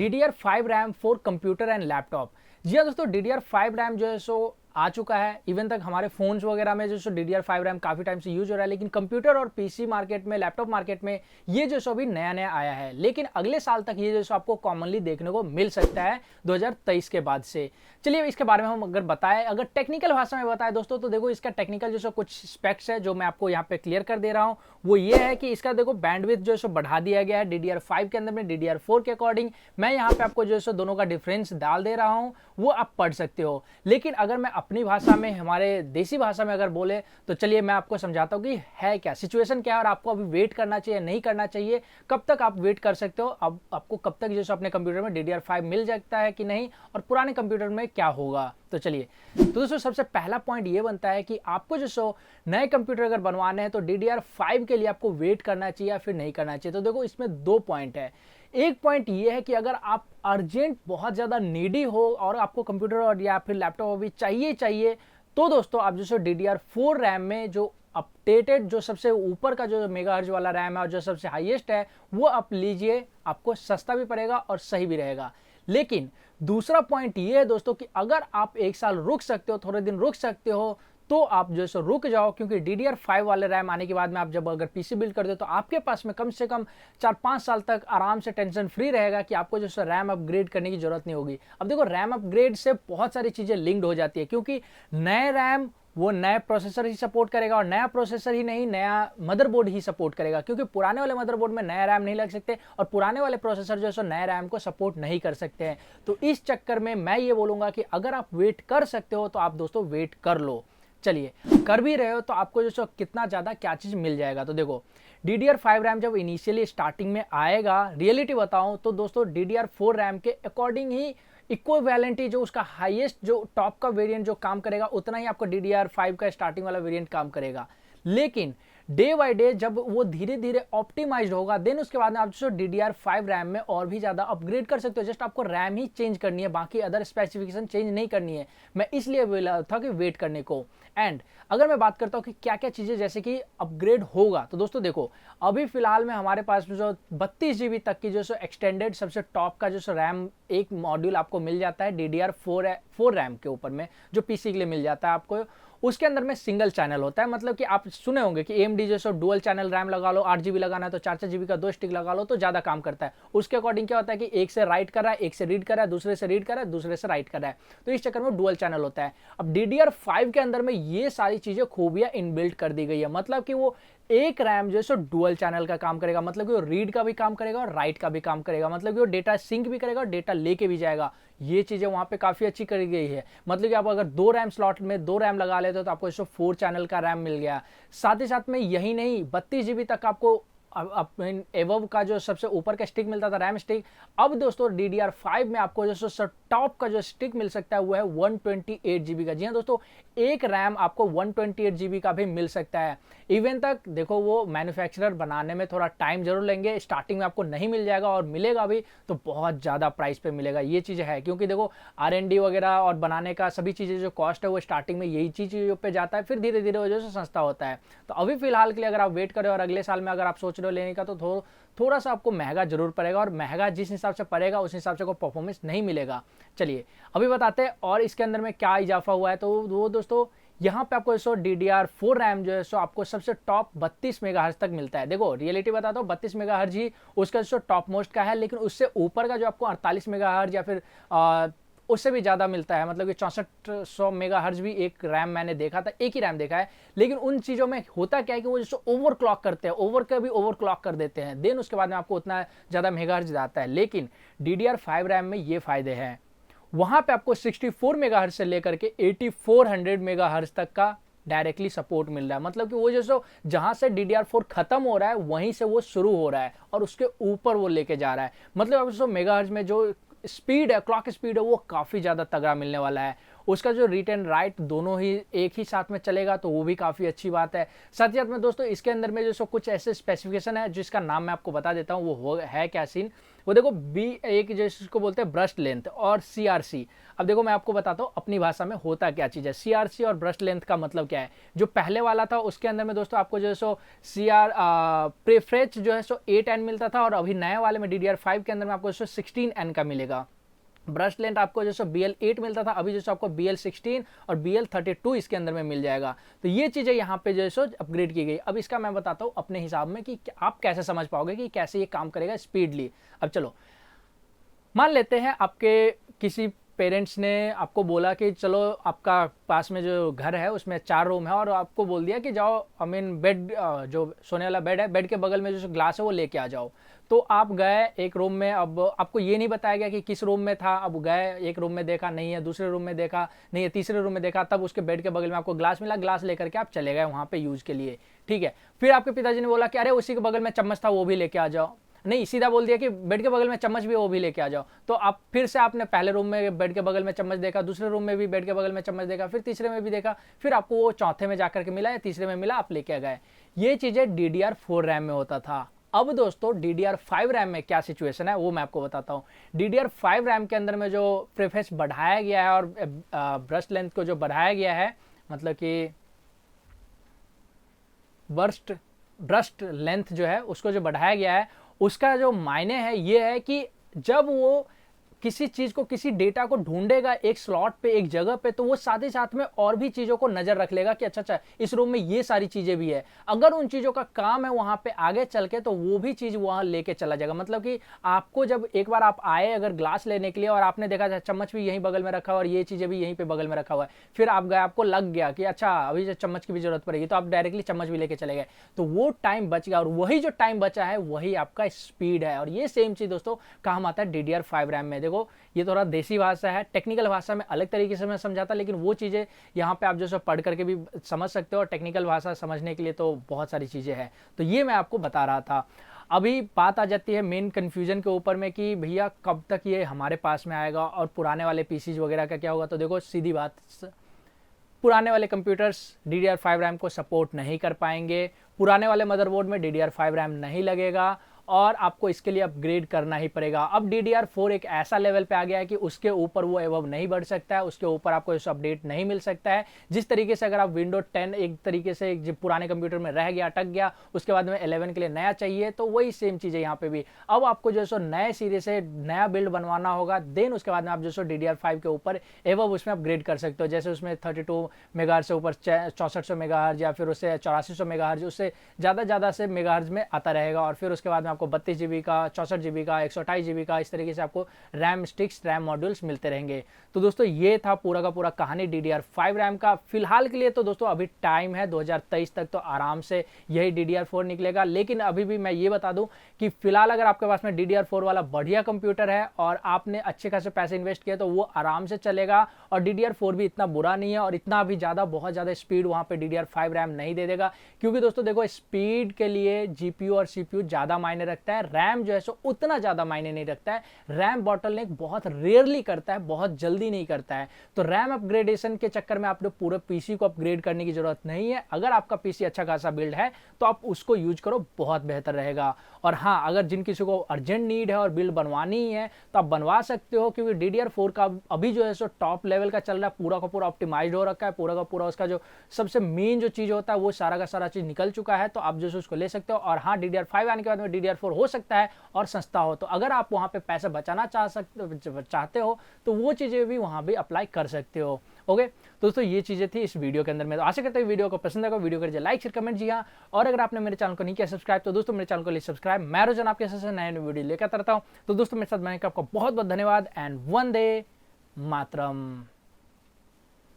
DDR5 RAM for computer and laptop. जी हाँ दोस्तों, DDR5 रैम जो है सो आ चुका है। इवन तक हमारे फोन्स वगैरह में जो सो DDR5 रैम काफ़ी टाइम से यूज हो रहा है, लेकिन कंप्यूटर और पीसी मार्केट में, लैपटॉप मार्केट में ये जो सो अभी नया नया आया है। लेकिन अगले साल तक ये जो सो आपको कॉमनली देखने को मिल सकता है 2023 के बाद से। चलिए इसके बारे में हम अगर बताएं, अगर टेक्निकल भाषा में बताएं दोस्तों, तो देखो इसका टेक्निकल जो सो कुछ स्पेक्स है जो मैं आपको यहाँ पे क्लियर कर दे रहा हूँ। वो ये है कि इसका देखो बैंडविड्थ जो सो बढ़ा दिया गया है DDR5 के अंदर में DDR4 के अकॉर्डिंग। मैं यहाँ पे आपको जो सो दोनों का डिफरेंस डाल दे रहा हूँ, वो आप पढ़ सकते हो। लेकिन अगर मैं अपनी भाषा में, हमारे देसी भाषा में अगर बोले, तो चलिए मैं आपको समझाता हूँ कि है क्या सिचुएशन, क्या है और आपको अभी वेट करना चाहिए नहीं करना चाहिए, कब तक आप वेट कर सकते हो, अब आपको कब तक जैसे अपने कंप्यूटर में DDR5 मिल सकता है कि नहीं, और पुराने कंप्यूटर में क्या होगा। तो चलिए, तो दोस्तों सबसे पहला पॉइंट ये बनता है कि आपको जो सो नए कंप्यूटर अगर बनवाने हैं तो DDR5 के लिए आपको वेट करना चाहिए या फिर नहीं करना चाहिए। तो देखो इसमें दो पॉइंट है। एक पॉइंट ये है कि अगर आप अर्जेंट बहुत ज़्यादा नीडी हो और आपको कंप्यूटर और या फिर लैपटॉप अभी चाहिए, तो दोस्तों आप जो सो DDR4 रैम में जो अपडेटेड जो सबसे ऊपर का जो मेगाहर्ट्ज वाला रैम है और जो सबसे हाईएस्ट है, वो आप लीजिए, आपको सस्ता भी पड़ेगा और सही भी रहेगा। लेकिन दूसरा पॉइंट ये है दोस्तों कि अगर आप एक साल रुक सकते हो, थोड़े दिन रुक सकते हो, तो आप जो सो रुक जाओ, क्योंकि DDR5 वाले रैम आने के बाद में आप जब अगर पीसी बिल्ड कर दो तो आपके पास में कम से कम 4-5 साल तक आराम से टेंशन फ्री रहेगा कि आपको जो सो रैम अपग्रेड करने की जरूरत नहीं होगी। अब देखो रैम अपग्रेड से बहुत सारी चीज़ें लिंक्ड हो जाती है, क्योंकि नए रैम वो नए प्रोसेसर ही सपोर्ट करेगा, और नया प्रोसेसर ही नहीं, नया मदरबोर्ड ही सपोर्ट करेगा, क्योंकि पुराने वाले मदरबोर्ड में नया रैम नहीं लग सकते और पुराने वाले प्रोसेसर जो है सो नए रैम को सपोर्ट नहीं कर सकते हैं। तो इस चक्कर में मैं ये बोलूँगा कि अगर आप वेट कर सकते हो तो आप दोस्तों वेट कर लो। चलिए, कर भी रहे हो तो आपको जो सो कितना ज़्यादा क्या चीज़ मिल जाएगा। तो देखो DDR5 रैम जब इनिशियली स्टार्टिंग में आएगा, रियलिटी बताऊं तो दोस्तों DDR4 रैम के अकॉर्डिंग ही इक्विवेलेंट जो उसका हाईएस्ट जो टॉप का वेरिएंट जो काम करेगा, उतना ही आपको DDR5 का स्टार्टिंग वाला वेरिएंट काम करेगा। लेकिन डे बाई डे जब वो धीरे धीरे ऑप्टिमाइज्ड होगा, देन उसके बाद में आप जो DDR5 रैम में और भी ज़्यादा अपग्रेड कर सकते हो। जस्ट आपको रैम ही चेंज करनी है, बाकी अदर स्पेसिफिकेशन चेंज नहीं करनी है। मैं इसलिए बोला था कि वेट करने को। एंड अगर मैं बात करता हूँ कि क्या क्या चीज़ें जैसे कि अपग्रेड होगा, तो दोस्तों देखो अभी फिलहाल में हमारे पास जो 32 GB तक की जो सो एक्सटेंडेड सबसे टॉप का जो सो रैम एक मॉड्यूल आपको मिल जाता है DDR4 रैम के ऊपर में, जो पीसी के लिए मिल जाता है आपको। उसके अंदर में सिंगल चैनल होता है, मतलब कि आप सुने होंगे कि AMD जो सो डुअल चैनल रैम लगा लो, 8 GB लगाना है तो 4 GB का 2 स्टिक लगा लो तो ज़्यादा काम करता है। उसके अकॉर्डिंग क्या होता है कि एक से राइट कर रहा है, एक से रीड कर रहा है, दूसरे से रीड कर रहा है, दूसरे से राइट कर रहा है, तो इस चक्कर में डुअल चैनल होता है। अब DDR5 के अंदर में ये सारी चीज़ें खूबियाँ इनबिल्ट कर दी गई है, मतलब कि वो एक रैम जो है सो डुअल चैनल का काम करेगा, मतलब कि वो रीड का भी काम करेगा और राइट का भी काम करेगा, मतलब कि वो डेटा सिंक भी करेगा और डेटा लेके भी जाएगा। ये चीज़ें वहाँ पे काफ़ी अच्छी करी गई है। मतलब कि आप अगर 2 रैम स्लॉट में 2 रैम लगा लेते हो तो आपको जो 4 चैनल का रैम मिल गया। साथ ही साथ में यही नहीं, 32 GB तक आपको एवव का जो सबसे ऊपर का स्टिक मिलता था रैम स्टिक, अब दोस्तों DDR5 में आपको जो टॉप का जो स्टिक मिल सकता है वो है 128 GB का। जी हाँ दोस्तों, एक रैम आपको 128 GB का भी मिल सकता है। इवन तक देखो वो मैन्युफैक्चरर बनाने में थोड़ा टाइम जरूर लेंगे, स्टार्टिंग में आपको नहीं मिल जाएगा, और मिलेगा भी तो बहुत ज़्यादा प्राइस पे मिलेगा। ये चीज़ है, क्योंकि देखो R&D वगैरह और बनाने का सभी चीज़ें जो कॉस्ट है वो स्टार्टिंग में यही चीज़ों पे जाता है, फिर धीरे धीरे वो जो सस्ता होता है। तो अभी फिलहाल के लिए अगर आप वेट करें और अगले साल में अगर आप सोच रहे हो लेने का, तो थोड़ा सा आपको महंगा जरूर पड़ेगा, और महंगा जिस हिसाब से पड़ेगा उस हिसाब से कोई परफॉर्मेंस नहीं मिलेगा। चलिए अभी बताते हैं और इसके अंदर में क्या इजाफा हुआ है। तो वो दोस्तों यहाँ पे आपको सो DDR4 रैम जो है सो आपको सबसे टॉप 32 मेगाहर्ट्ज तक मिलता है। देखो रियलिटी बताता हूँ, 32 मेगाहर्ट्ज ही उसका जो टॉप मोस्ट का है, लेकिन उससे ऊपर का जो आपको 48 मेगाहर्ट्ज या फिर उससे भी ज़्यादा मिलता है, मतलब कि 6400 मेगाहर्ट्ज भी एक रैम मैंने देखा था, एक ही रैम देखा है। लेकिन उन चीज़ों में होता क्या है कि वो जैसे ओवर क्लॉक करते हैं, ओवर क्लॉक कर देते हैं, देन उसके बाद में आपको उतना ज़्यादा मेगाहर्ट्ज आता है। लेकिन DDR5 रैम में ये फ़ायदे हैं, वहाँ पे आपको 64 मेगाहर्ट्ज से लेकर के 8400 मेगाहर्ट्ज तक का डायरेक्टली सपोर्ट मिल रहा है। मतलब कि वो जैसे जहाँ से DDR4 खत्म हो रहा है वहीं से वो शुरू हो रहा है और उसके ऊपर वो लेके जा रहा है। मतलब अब जो मेगाहर्ट्ज में जो स्पीड है, क्लॉक स्पीड है, वो काफ़ी ज़्यादा तगड़ा मिलने वाला है। उसका जो रीड एंड राइट दोनों ही एक ही साथ में चलेगा तो वो भी काफ़ी अच्छी बात है। साथ ही साथ में दोस्तों इसके अंदर में जो कुछ ऐसे स्पेसिफिकेशन है जिसका नाम मैं आपको बता देता हूँ, वो है क्या सीन। वो देखो बी एक जिसको बोलते हैं ब्रश लेंथ और सीआरसी। अब देखो मैं आपको बताता हूँ अपनी भाषा में होता क्या चीज़ है। सीआरसी और ब्रश लेंथ का मतलब क्या है। जो पहले वाला था उसके अंदर में दोस्तों आपको जो है सो प्रेफरेंस जो है सो 8N मिलता था, और अभी नए वाले में DDR5 के अंदर में आपको जो 16N का मिलेगा। ब्रश लेंथ आपको जैसे BL8 मिलता था, अभी जैसे आपको BL16 और BL32 इसके अंदर में मिल जाएगा। तो ये चीज़ें यहाँ पे जैसे अपग्रेड की गई। अब इसका मैं बताता हूँ अपने हिसाब में कि आप कैसे समझ पाओगे कि कैसे ये काम करेगा स्पीडली। अब चलो मान लेते हैं आपके किसी पेरेंट्स ने आपको बोला कि चलो आपका पास में जो घर है उसमें 4 रूम है, और आपको बोल दिया कि जाओ बेड, जो सोने वाला बेड है, बेड के बगल में जो ग्लास है वो लेके आ जाओ। तो आप गए एक रूम में, अब आपको ये नहीं बताया गया कि किस रूम में था। अब गए एक रूम में देखा नहीं है, दूसरे रूम में देखा नहीं है, तीसरे रूम में देखा, तब उसके बेड के बगल में आपको ग्लास मिला, ग्लास लेकर के आप चले गए वहाँ पे यूज़ के लिए। ठीक है, फिर आपके पिताजी ने बोला कि अरे उसी के बगल में चम्मच था वो भी लेके आ जाओ। नहीं, सीधा बोल दिया कि बेड के बगल में चम्मच भी वो भी लेके आ जाओ। तो आप फिर से आपने पहले रूम में बेड के बगल में चम्मच देखा, दूसरे रूम में भी बेड के बगल में चम्मच देखा, फिर तीसरे में भी देखा, फिर आपको वो चौथे में जाकर के मिला या तीसरे में मिला, आप लेके आ गए। ये चीज़ें DDR4 रैम में होता था। अब दोस्तों DDR5 रैम में क्या सिचुएशन है वो मैं आपको बताता हूँ। DDR5 रैम के अंदर में जो प्रेफरेंस बढ़ाया गया है और ब्रश लेंथ को जो बढ़ाया गया है, मतलब कि ब्रस्ट लेंथ जो है उसको जो बढ़ाया गया है, उसका जो मायने है ये है कि जब वो किसी चीज को, किसी डेटा को ढूंढेगा एक स्लॉट पे, एक जगह पे, तो वो साथ ही साथ में और भी चीजों को नजर रख लेगा कि अच्छा इस रूम में ये सारी चीजें भी है। अगर उन चीजों का काम है वहां पे आगे चल के, तो वो भी चीज वहां लेके चला जाएगा। मतलब कि आपको जब एक बार आप आए अगर ग्लास लेने के लिए और आपने देखा चम्मच भी यहीं बगल में रखा हुआ और ये चीजें भी यहीं पे बगल में रखा हुआ है, फिर आप गए, आपको लग गया कि अच्छा अभी चम्मच की भी जरूरत पड़ेगी, तो आप डायरेक्टली चम्मच भी लेके चले गए, तो वो टाइम बच गया। और वही जो टाइम बचा है वही आपका स्पीड है। और ये सेम चीज दोस्तों काम आता है DDR5 रैम में। देखो ये थोड़ा देसी भाषा है, टेक्निकल भाषा में अलग तरीके से मैं समझाता, लेकिन वो चीज़ें यहाँ पे आप जो पढ़ करके भी समझ सकते हो, और टेक्निकल भाषा समझने के लिए तो बहुत सारी चीज़ें हैं। तो ये मैं आपको बता रहा था। अभी बात आ जाती है मेन कन्फ्यूजन के ऊपर में कि भैया कब तक ये हमारे पास में आएगा और पुराने वाले पीसीज वगैरह का क्या होगा। तो देखो सीधी बात, पुराने वाले कंप्यूटर्स DDR5 रैम को सपोर्ट नहीं कर पाएंगे, पुराने वाले मदरबोर्ड में DDR5 रैम नहीं लगेगा, और आपको इसके लिए अपग्रेड करना ही पड़ेगा। अब DDR4 एक ऐसा लेवल पे आ गया है कि उसके ऊपर वो एवब नहीं बढ़ सकता है, उसके ऊपर आपको इस अपडेट नहीं मिल सकता है। जिस तरीके से अगर आप विंडोज 10 एक तरीके से जो पुराने कंप्यूटर में रह गया, अटक गया, उसके बाद में 11 के लिए नया चाहिए, तो वही सेम चीज़ है यहाँ पे भी। अब आपको जो सो नए सिरे से नया बिल्ड बनवाना होगा, देन उसके बाद में आप जो सो DDR5 के ऊपर एवब उसमें अपग्रेड कर सकते हो। जैसे उसमें 32 मेगाहर्ट्ज़ से ऊपर 6400 मेगाहर्ट्ज़ या फिर उससे 8400 मेगाहर्ट्ज़, उससे ज़्यादा से मेगाहर्ट्ज़ में आता रहेगा। और फिर उसके बाद में आपको 32 GB का, 64 GB का, 128 GB का, इस तरीके से आपको रैम स्टिक्स, रैम मॉड्यूल्स मिलते रहेंगे। तो दोस्तों ये था पूरा का पूरा कहानी DDR5 रैम का। फिलहाल के लिए तो दोस्तों अभी टाइम है 2023 तक, तो आराम से यही DDR4 निकलेगा। लेकिन अभी भी मैं ये बता दूं कि फिलहाल अगर आपके पास में DDR4 वाला बढ़िया कंप्यूटर है और आपने अच्छे खासे पैसे इन्वेस्ट किए, तो वो आराम से चलेगा। और DDR4 भी इतना बुरा नहीं है, और इतना भी बहुत ज़्यादा स्पीड वहाँ पे DDR5 रैम नहीं दे देगा। क्योंकि दोस्तों देखो स्पीड के लिए GPU और CPU ज़्यादा मायने रखता है, रैम जो है सो उतना ज़्यादा मायने नहीं रखता है। रैम बॉटलनेक बहुत रेयरली करता है, बहुत जल्दी नहीं करता है। तो रैम अपग्रेडेशन के चक्कर में आपने पूरे पीसी को अपग्रेड करने की जरूरत नहीं है। अगर आपका पीसी अच्छा खासा बिल्ड है तो आप उसको यूज करो, बहुत बेहतर रहेगा। और हाँ, अगर जिन किसी को अर्जेंट नीड है और बिल्ड बनवानी ही है तो आप बनवा सकते हो, क्योंकि DDR4 का अभी जो है सो टॉप लेवल का चल रहा है, पूरा का पूरा ऑप्टिमाइज्ड हो रखा है, पूरा का पूरा उसका जो सबसे मेन जो चीज़ होता है वो सारा का सारा चीज़ निकल चुका है। तो आप जो है उसको ले सकते हो। और हाँ, DDR5 आने के बाद में DDR4 हो सकता है और सस्ता हो, तो अगर आप वहाँ पे पैसे बचाना चाहते हो तो वो चीज़ें भी वहाँ भी अप्लाई कर सकते हो। ओके, तो दोस्तों ये चीज़ें थी इस वीडियो के अंदर। मैं तो आशा करता हूँ वीडियो को पसंद आएगा। वीडियो करिए लाइक, शेयर, कमेंट। जी हाँ, और अगर आपने मेरे चैनल को नहीं किया सब्सक्राइब, तो दोस्तों मेरे चैनल को लिए सब्सक्राइब। मैं रोजाना आपके साथ नए नए वीडियो लेकर आता रहता हूँ। तो दोस्तों मेरे साथ मैंने आपका बहुत बहुत धन्यवाद एंड वंदे मातरम।